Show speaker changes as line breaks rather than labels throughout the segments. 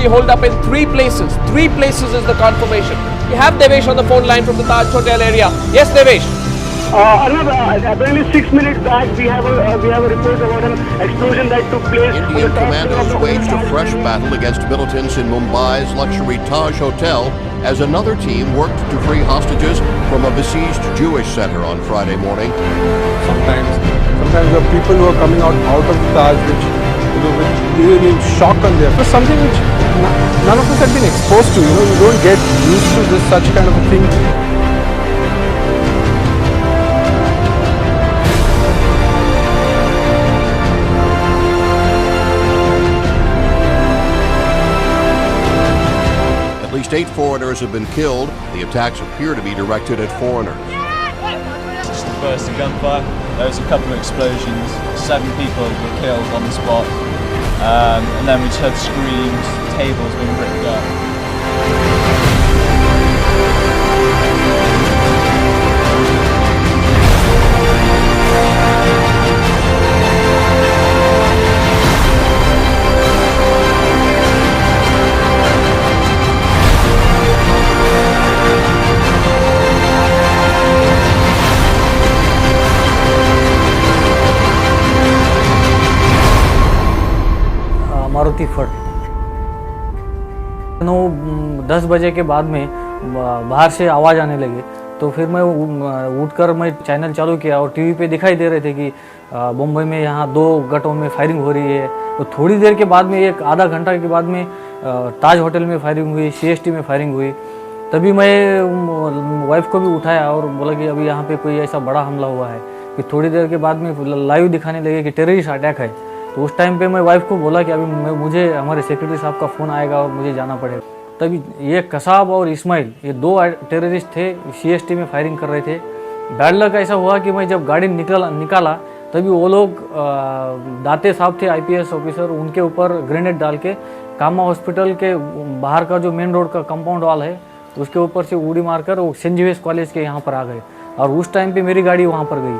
actually holed up in three places. Three places is the confirmation. We have Devesh on the phone line from the Taj Hotel area. Yes, Devesh.
Apparently 6 minutes back we have a report about an explosion that took place.
Indian commandos waged a fresh battle against militants in Mumbai's luxury Taj Hotel as another team worked to free hostages from a besieged Jewish center on Friday morning.
Sometimes the people who are coming out of Taj, which really in shock on there. It was something which none of us had been exposed to. You don't get used to this such kind of a thing.
At least 8 foreigners have been killed. The attacks appear to be directed at foreigners.
Just the burst of gunfire. There was a couple of explosions. 7 people were killed on the spot. And then we just heard screams, tables being ripped up.
Maruti फट 9-10 बजे के बाद में बाहर से आवाज़ आने लगी, तो फिर मैं उठकर मैं चैनल चालू किया और टीवी पे दिखाई दे रहे थे कि मुंबई में यहाँ 2 गटों में फायरिंग हो रही है। तो थोड़ी देर के बाद में एक आधा घंटा के बाद में ताज होटल में फायरिंग हुई, CST में फायरिंग हुई। तभी मैं वाइफ को भी उठाया और बोला कि अभी यहाँ पे कोई ऐसा बड़ा हमला हुआ है। फिर थोड़ी देर के बाद में लाइव दिखाने लगे कि टेररिस्ट अटैक है। तो उस टाइम पे मैं वाइफ को बोला कि अभी मुझे हमारे सेक्रेटरी साहब का फ़ोन आएगा और मुझे जाना पड़ेगा। तभी ये कसाब और इस्माइल, ये 2 टेररिस्ट थे, CST में फायरिंग कर रहे थे। बैड लक ऐसा हुआ कि मैं जब गाड़ी निकाला तभी वो लोग दाते साहब थे, IPS ऑफिसर, उनके ऊपर ग्रेनेड डाल के कामा हॉस्पिटल के बाहर का जो मेन रोड का कंपाउंड वॉल है उसके ऊपर से उड़ी मारकर वो सेंट जेवियर्स कॉलेज के यहाँ पर आ गए। और उस टाइम पे मेरी गाड़ी वहाँ पर गई।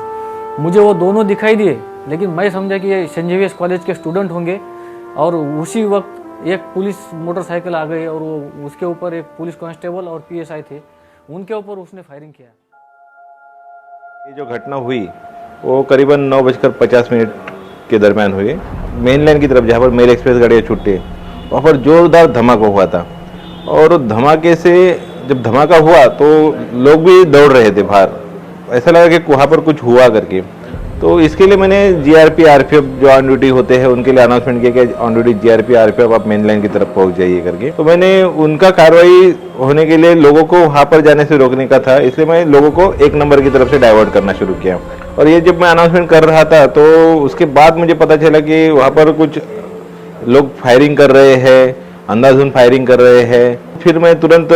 मुझे वो दोनों दिखाई दिए, लेकिन मैं समझा कि ये सेंट जेवियर्स कॉलेज के स्टूडेंट होंगे। और उसी वक्त एक पुलिस मोटरसाइकिल आ गई और वो उसके ऊपर एक पुलिस कांस्टेबल और PSI थे, उनके ऊपर उसने फायरिंग किया।
ये जो घटना हुई वो करीबन 9:50 के दरमियान हुई। मेन लाइन की तरफ जहाँ पर मेल एक्सप्रेस गाड़ियाँ छूटती है वहाँ पर जोरदार धमाका हुआ था। और धमाके से जब धमाका हुआ तो लोग भी दौड़ रहे थे बाहर, ऐसा लगा कि वहाँ पर कुछ हुआ करके। तो इसके लिए मैंने GRP RPF जो ऑन ड्यूटी होते हैं उनके लिए अनाउंसमेंट किया कि ऑन ड्यूटी GRP RPF आप मेन लाइन की तरफ पहुंच जाइए करके। तो मैंने उनका कार्रवाई होने के लिए लोगों को वहाँ पर जाने से रोकने का था, इसलिए मैं लोगों को 1 नंबर की तरफ से डाइवर्ट करना शुरू किया। और ये जब मैं अनाउंसमेंट कर रहा था तो उसके बाद मुझे पता चला कि वहाँ पर कुछ लोग फायरिंग कर रहे हैं, अंधाधुंध फायरिंग कर रहे हैं। फिर मैं तुरंत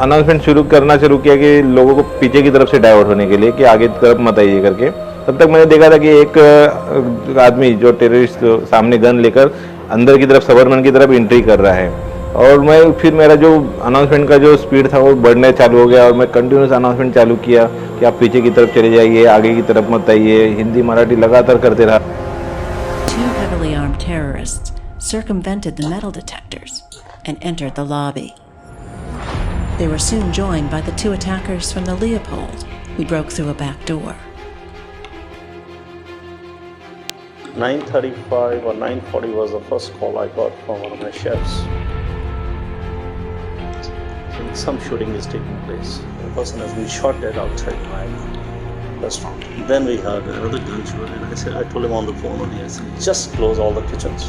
अनाउंसमेंट करना शुरू किया कि लोगों को पीछे की तरफ से डाइवर्ट होने के लिए कि आगे की तरफ मत आइए करके। तब तक मैंने देखा था कि एक आदमी जो टेररिस्ट सामने गन लेकर अंदर की तरफ सबरमन की तरफ एंट्री कर रहा है। और मैं फिर मेरा जो अनाउंसमेंट का जो स्पीड था वो बढ़ने चालू हो गया और मैं कंटिन्यूस अनाउंसमेंट चालू किया कि आप पीछे की तरफ चले जाइए, आगे की तरफ मत आइए। हिंदी मराठी लगातार करते रहा।
2 heavily armed terrorists circumvented the metal detectors and entered the lobby. They were soon joined by the 2 attackers from the Leopold, who broke through a back door.
9:35 or 9:40 was the first call I got from one of my chefs. Some shooting is taking place. The person has been shot dead outside my restaurant. Then we heard another gunshot, and I told him on the phone only, I said, just close all the kitchens,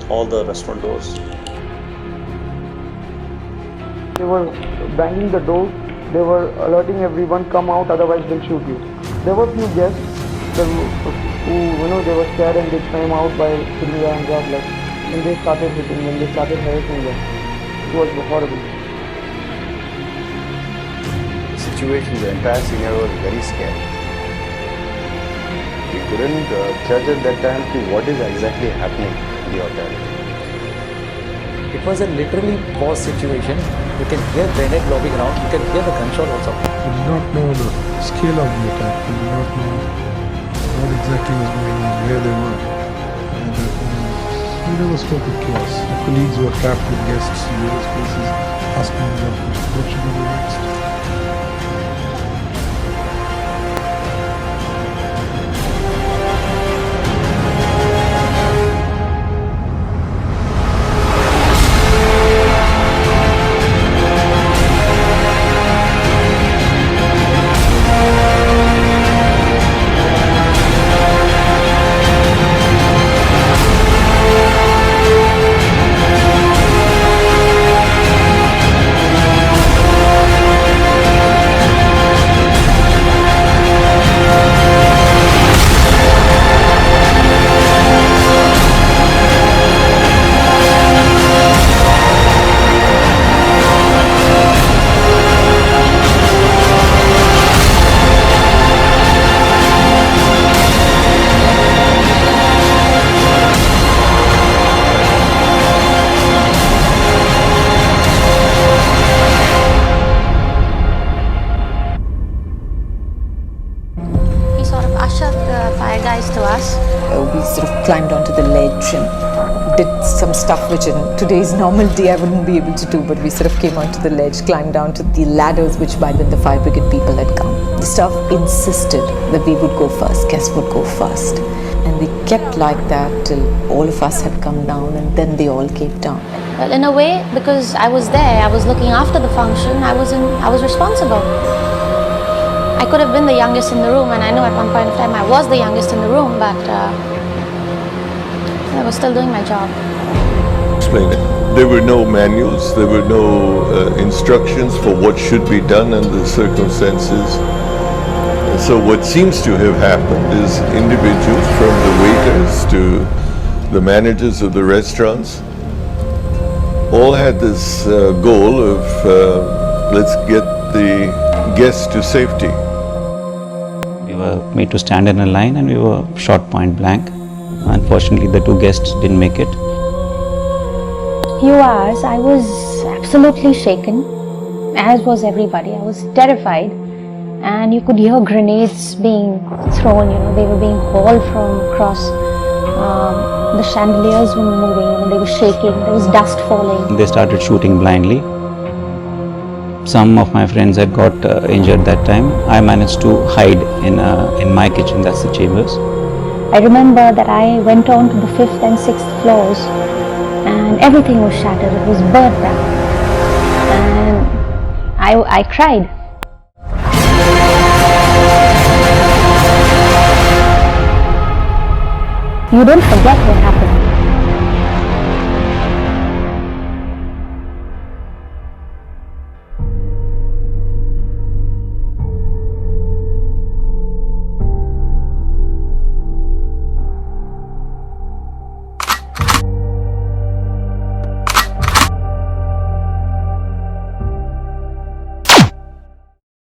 all the restaurant doors.
They were banging the door. They were alerting everyone, come out, otherwise they'll shoot you. There were few guests who, they were scared and they came out by putting their hands up, like, and they started hitting them, they started harassing them. It was horrible.
The situation, the entire scenario was very scary. We couldn't judge at that time to what is exactly happening in the hotel.
It was a literally war situation. You can hear grenade lobbing around, you can hear the gunshot also.
We did not know the scale of the attack. We did not know what exactly was going on, where they were. And
We never spoke of chaos. Our colleagues were trapped with guests in various places, asking them what should we do next.
to us.
We sort of climbed onto the ledge and did some stuff which in today's normal day I wouldn't be able to do, but we sort of came onto the ledge, climbed down to the ladders which by then the fire brigade people had come. The staff insisted that we would go first, guests would go first. And we kept like that till all of us had come down, and then they all came down.
Well, in a way, because I was there, I was looking after the function, I was responsible. I could have been the youngest in the room, and I know at one point in time I was the youngest in the room, but I was still doing my job.
Explain it. There were no manuals, there were no instructions for what should be done under the circumstances. So what seems to have happened is individuals, from the waiters to the managers of the restaurants, all had this goal of let's get the guests to safety.
We were made to stand in a line and we were shot point blank. Unfortunately, the two guests didn't make it.
Few hours, I was absolutely shaken, as was everybody. I was terrified. And you could hear grenades being thrown, they were being hauled from across. The chandeliers were moving, they were shaking, there was dust falling.
They started shooting blindly. Some of my friends had got injured that time. I managed to hide in my kitchen, that's the chambers.
I remember that I went on to the 5th and 6th floors and everything was shattered, it was burnt down. And I cried. You don't forget what happened.